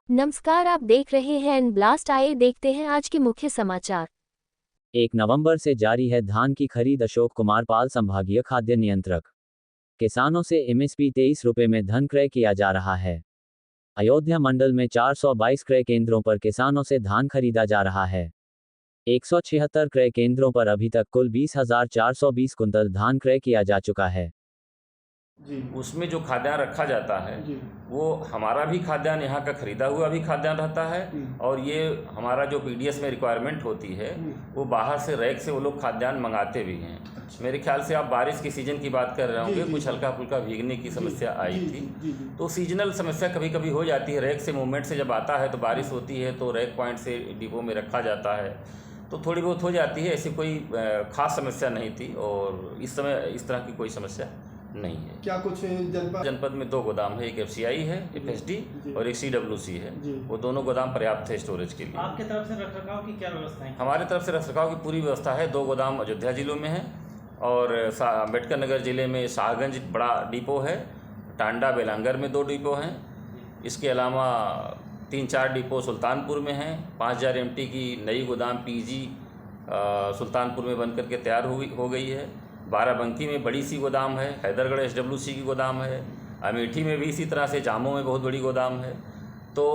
नमस्कार, आप देख रहे हैं एन ब्लास्ट। आइए देखते हैं आज के मुख्य समाचार। 1 नवंबर से जारी है धान की खरीद। अशोक कुमार पाल, संभागीय खाद्य नियंत्रक। किसानों से एमएसपी 23 रुपये में धन क्रय किया जा रहा है। अयोध्या मंडल में 422 क्रय केंद्रों पर किसानों से धान खरीदा जा रहा है। 176 क्रय केंद्रों पर अभी तक कुल 20,420 कुंतल धान क्रय किया जा चुका है। उसमें जो खाद्यान्न रखा जाता है वो हमारा भी खाद्यान्न यहाँ का खरीदा हुआ भी खाद्यान्न रहता है, और ये हमारा जो पीडीएस में रिक्वायरमेंट होती है वो बाहर से रैक से वो लोग खाद्यान्न मंगाते भी हैं। मेरे ख्याल से आप बारिश के सीज़न की बात कर रहे होंगे, कुछ हल्का फुल्का भीगने की समस्या आई थी, तो सीजनल समस्या कभी कभी हो जाती है। रैक से मूवमेंट से जब आता है तो बारिश होती है तो रैक पॉइंट से डिपो में रखा जाता है, तो थोड़ी बहुत हो जाती है। ऐसी कोई ख़ास समस्या नहीं थी और इस समय इस तरह की कोई समस्या नहीं है। क्या कुछ जनपद में 2 गोदाम है, एक एफसीआई है एफएसडी और एक सीडब्ल्यूसी है। वो दोनों गोदाम पर्याप्त है स्टोरेज के लिए। आपके तरफ से रखरखाव की क्या व्यवस्था है? हमारे तरफ से रखरखाव की पूरी व्यवस्था है। 2 गोदाम अयोध्या जिलों में है और अम्बेडकर नगर जिले में शाहगंज बड़ा डिपो है, टांडा बेलांगर में 2 डिपो हैं। इसके अलावा 3-4 डिपो सुल्तानपुर में हैं। 5000 एमटी की नई गोदाम पीजी सुल्तानपुर में बन करके तैयार हो गई है। बाराबंकी में बड़ी सी गोदाम है, हैदरगढ़ एसडब्ल्यूसी की गोदाम है, अमेठी में भी इसी तरह से, जामों में बहुत बड़ी गोदाम है। तो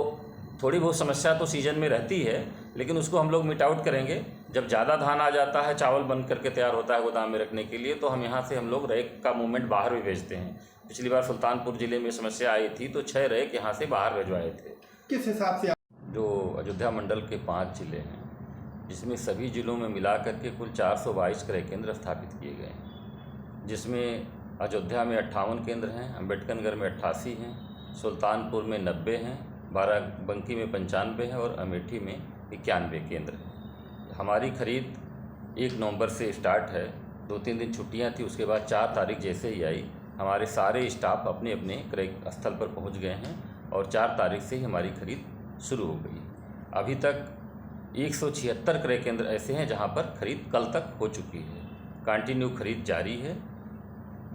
थोड़ी बहुत समस्या तो सीजन में रहती है, लेकिन उसको हम लोग मिट आउट करेंगे। जब ज़्यादा धान आ जाता है, चावल बन करके तैयार होता है गोदाम में रखने के लिए, तो हम यहाँ से हम लोग रैक का मूवमेंट बाहर भी भेजते हैं। पिछली बार सुल्तानपुर ज़िले में समस्या आई थी तो 6 रैक यहाँ से बाहर भिजवाए थे। किस हिसाब से? जो अयोध्या मंडल के 5 जिले हैं, जिसमें सभी जिलों में मिला करके कुल 422 क्रय केंद्र स्थापित किए गए हैं, जिसमें अयोध्या में 58 केंद्र हैं, अम्बेडकर नगर में 88 हैं, सुल्तानपुर में 90 हैं, बाराबंकी में 95 हैं और अमेठी में 91 केंद्र हैं। हमारी खरीद 1 नवंबर से स्टार्ट है। 2-3 दिन छुट्टियां थी, उसके बाद 4 तारीख जैसे ही आई, हमारे सारे स्टाफ अपने अपने क्रय स्थल पर पहुंच गए हैं और 4 तारीख से ही हमारी खरीद शुरू हो गई। अभी तक 176 क्रय केंद्र ऐसे हैं जहां पर खरीद कल तक हो चुकी है। कंटिन्यू खरीद जारी है।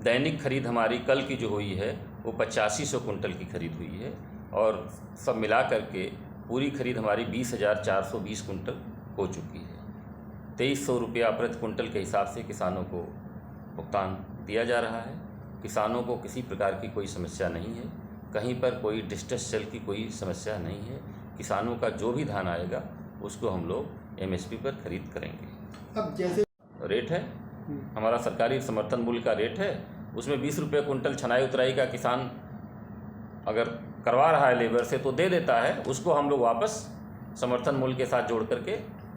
दैनिक खरीद हमारी कल की जो हुई है वो 8500 कुंटल की खरीद हुई है और सब मिला करके पूरी खरीद हमारी 20,420 कुंटल हो चुकी है। 2300 रुपया प्रति कुंटल के हिसाब से किसानों को भुगतान दिया जा रहा है। किसानों को किसी प्रकार की कोई समस्या नहीं है, कहीं पर कोई डिस्ट्रेस सेल की कोई समस्या नहीं है। किसानों का जो भी धान आएगा उसको हम लोग एमएसपी पर खरीद करेंगे। अब जैसे रेट है हमारा सरकारी समर्थन मूल्य का रेट है, उसमें 20 रुपये कुंटल छनाई उतराई का किसान अगर करवा रहा है लेबर से तो दे देता है, उसको हम लोग वापस समर्थन मूल्य के साथ जोड़ करके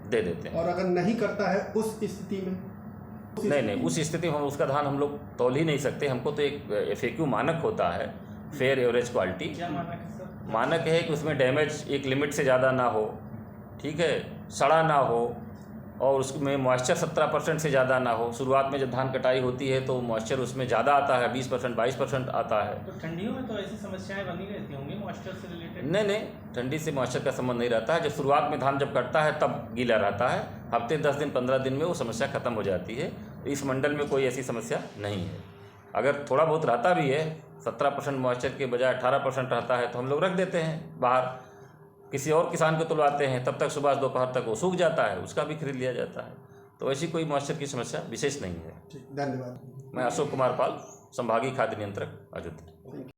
दे देते हैं। और अगर नहीं करता है उस स्थिति में? नहीं, उस स्थिति में हम उसका धान हम लोग तौल ही नहीं सकते। हमको तो एक FAQ मानक होता है, फेयर एवरेज क्वालिटी। क्या मानक है सर? मानक है कि उसमें डैमेज एक लिमिट से ज़्यादा ना हो, ठीक है, सड़ा ना हो और उसमें मॉइस्चर 17% से ज़्यादा ना हो। शुरुआत में जब धान कटाई होती है तो मॉइस्चर उसमें ज़्यादा आता है, 20% 22% आता है। तो ठंडियों में तो ऐसी समस्याएं बनी रहती होंगी मॉइस्चर से रिलेटेड? नहीं, ठंडी से मॉइस्चर का संबंध नहीं रहता है। जब शुरुआत में धान जब कटता है तब गीला रहता है, हफ्ते 10 दिन 15 दिन में वो समस्या ख़त्म हो जाती है। तो इस मंडल में कोई ऐसी समस्या नहीं है। अगर थोड़ा बहुत रहता भी है, 17% मॉइस्चर के बजाय 18% रहता है, तो हम लोग रख देते हैं बाहर, किसी और किसान को तुलवाते हैं, तब तक सुबह दोपहर तक वो सूख जाता है, उसका भी खरीद लिया जाता है। तो ऐसी कोई मॉइस्चर की समस्या विशेष नहीं है। धन्यवाद। मैं अशोक कुमार पाल, संभागीय खाद्य नियंत्रक अयोध्या।